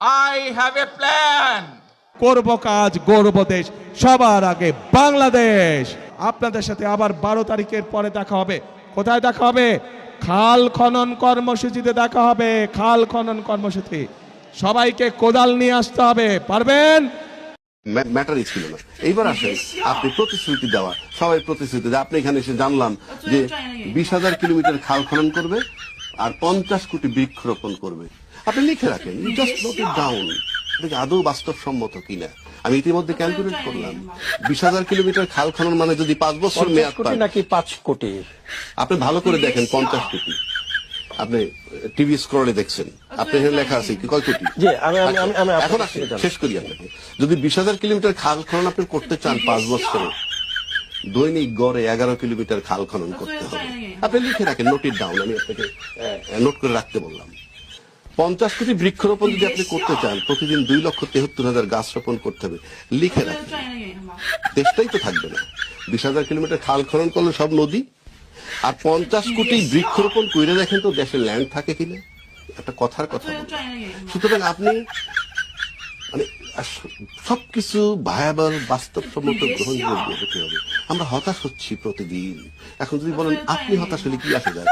I have a plan. করব কাজ, গর্ব দেশ, সবার আগে বাংলাদেশ। আপনাদের সাথে আবার 12 তারিখের পরে দেখা হবে। কোথায় দেখা হবে? খাল খনন কর্মসূচিতে দেখা হবে। খাল খনন কর্মসূচি, সবাইকে কোদাল নিয়ে আসতে হবে। পারবেন? ম্যাটারই ছিল না। এইবার আসেন, আপনি প্রতিশ্রুতি দেওয়া, সবাই প্রতিশ্রুতি দেয়। আপনি এখানে এসে জানলাম যে 20,000 কিলোমিটার খাল খনন করবে আর 50 কোটি বৃক্ষরোপণ করবে। আপনি লিখে রাখেন, জাস্ট নোট ইট ডাউন। আদৌ বাস্তবসম্মত কিনা আমি ইতিমধ্যে ক্যালকুলেট করলাম। 20,000 কিলোমিটার খাল খনন মানে যদি 5 বছর মেয়াদ পায় নাকি 5 কোটি। আপনি ভালো করে দেখেন, 50 কোটি। আপনি টিভি স্ক্রলে দেখছেন, আপনি এখানে লেখা আছে কয় কোটি। এখন আসেন, শেষ করি আপনাকে। যদি 20,000 কিলোমিটার খাল খনন আপনি করতে চান 5 বছরে, দৈনিক গড়ে 11 কিলোমিটার খাল খনন করতে হবে। আপনি লিখে রাখেন, নোট ইট ডাউন। আমি আপনাকে নোট করে রাখতে বললাম। 50 কোটি বৃক্ষরোপণ যদি আপনি করতে চান, প্রতিদিন 2,73,000 গাছ রোপণ করতে হবে। লিখে রাখেন, দেশটাই তো থাকবে না। 20,000 কিলোমিটার খাল খনন করলে সব নদী, আর 50 কোটি বৃক্ষরোপণ করে দেখেন তো দেশে ল্যান্ড থাকে কিনা। একটা কথার কথা বলুন। সুতরাং আপনি মানে সবকিছু ভায়াবল, বাস্তবসম্মত, গ্রহণযোগ্য হতে হবে। আমরা হতাশ হচ্ছি প্রতিদিন। এখন যদি বলেন আপনি হতাশ হলে কি আসে যায়?